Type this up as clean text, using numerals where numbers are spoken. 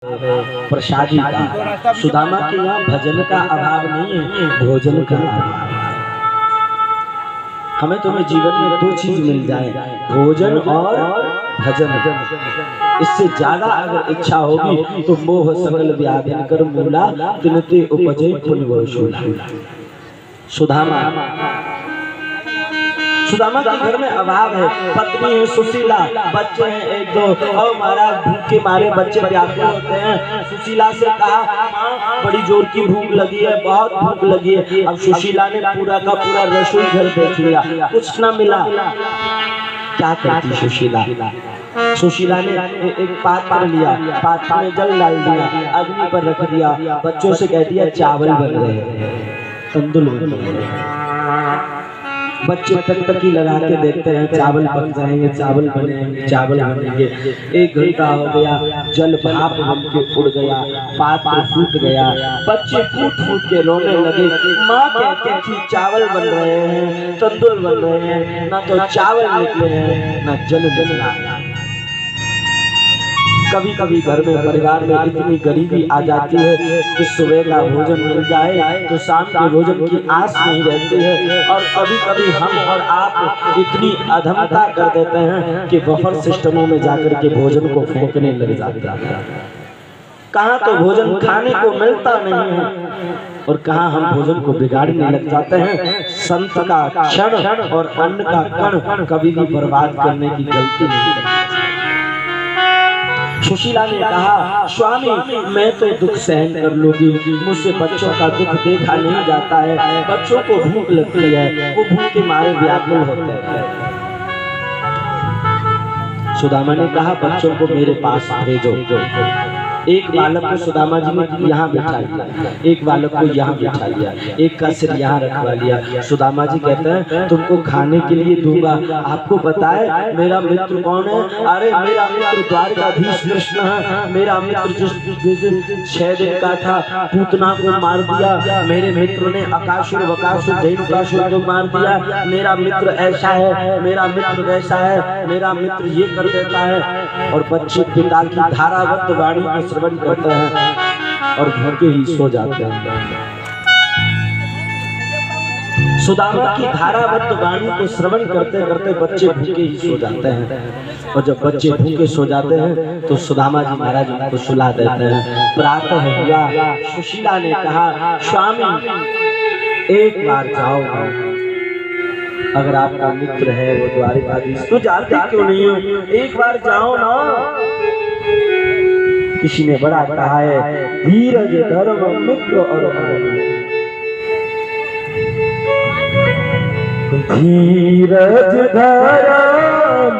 प्रसादी का। सुदामा के यहाँ भजन का अभाव नहीं है, भोजन का अभाव। हमें तुम्हें जीवन में दो चीज मिल जाए, भोजन और भजन। इससे ज्यादा अगर इच्छा होगी तो मोह सकल व्याधिन कर मूला तिनते उपजे पुण्य शूला। सुदामा के घर में अभाव है, पत्नी है सुशीला, बच्चे हैं एक दो, और महाराज भूख के मारे बच्चे व्याकुल होते हैं। सुशीला से कहा बड़ी जोर की भूख लगी है, बहुत भूख लगी है। अब सुशीला ने पूरा का पूरा रसोई घर देख लिया, कुछ ना मिला। क्या करती सुशीला? सुशीला ने एक पात्र लिया, पात्र में जल डाल दिया, अग्नि पर रख दिया, बच्चों से कह दिया चावल बन रहे हैं, तंदुल बन रहे हैं। बच्चे टकटकी लगा के देखते हैं, चावल बन जाएंगे, चावल बनेंगे, चावल बनेंगे। एक घंटा हो गया, जल भाप बन के उड़ गया, पात्र फूट गया, बच्चे फूट फूट के रोने लगे। माँ कहती थी चावल बन रहे हैं, तंदुल बन रहे हैं, ना तो चावल निकले हैं ना जल निकला। कभी कभी घर में परिवार में इतनी गरीबी आ जाती है कि सुबह का भोजन मिल जाए तो शाम के भोजन की आस नहीं रहती है। और कभी कभी हम और आप इतनी अधमता कर देते हैं कि बफर सिस्टमों में जाकर के भोजन को फेंकने लग जाते हैं। कहाँ तो भोजन खाने को मिलता नहीं है और कहाँ हम भोजन को बिगाड़ने लग जाते हैं। संत का क्षण और अन्न का कण कभी भी बर्बाद करने की गलती नहीं करते। सुशीला ने कहा स्वामी मैं तो दुख सहन कर लूंगी, मुझसे बच्चों का दुख देखा नहीं जाता है, बच्चों को भूख लगती है, वो भूख के मारे व्याकुल होते हैं। सुदामा ने कहा बच्चों को मेरे पास भेजो। एक बालक को सुदामा जी ने यहाँ बिठा लिया, एक बालक को यहाँ बिठा लिया, एक का सिर यहाँ रखवा लिया। सुदामा जी कहते हैं तुमको खाने के लिए दूंगा। आपको पता है मेरा मित्र कौन है? अरे मेरा मित्र द्वारकाधीश कृष्ण है। मेरा मित्र जो 6 दिन का था पूतना को मार दिया, मेरे मित्र ने अकासुर वकासुर धेनुकासुर को मार दिया। मेरा मित्र ऐसा है, मेरा मित्र वैसा है, मेरा मित्र ये कर देता है। और बच्चे पिता की धारावत वाणी को श्रवण करते हैं और भूखे ही सो जाते हैं। सुदामा की धारावत वाणी को श्रवण करते करते बच्चे भूखे ही सो जाते हैं। और जब बच्चे भूखे सो जाते हैं तो सुदामा जी महाराज उनको सुला देते हैं। प्रातः हुआ, सुशीला ने कहा स्वामी एक बार जाओ, अगर आपका मित्र है वो द्वारकाधीश तो जाते क्यों नहीं हो, एक बार जाओ ना। किसी ने बड़ा कहा है धीरज धर्म मित्र और धीरज धर्म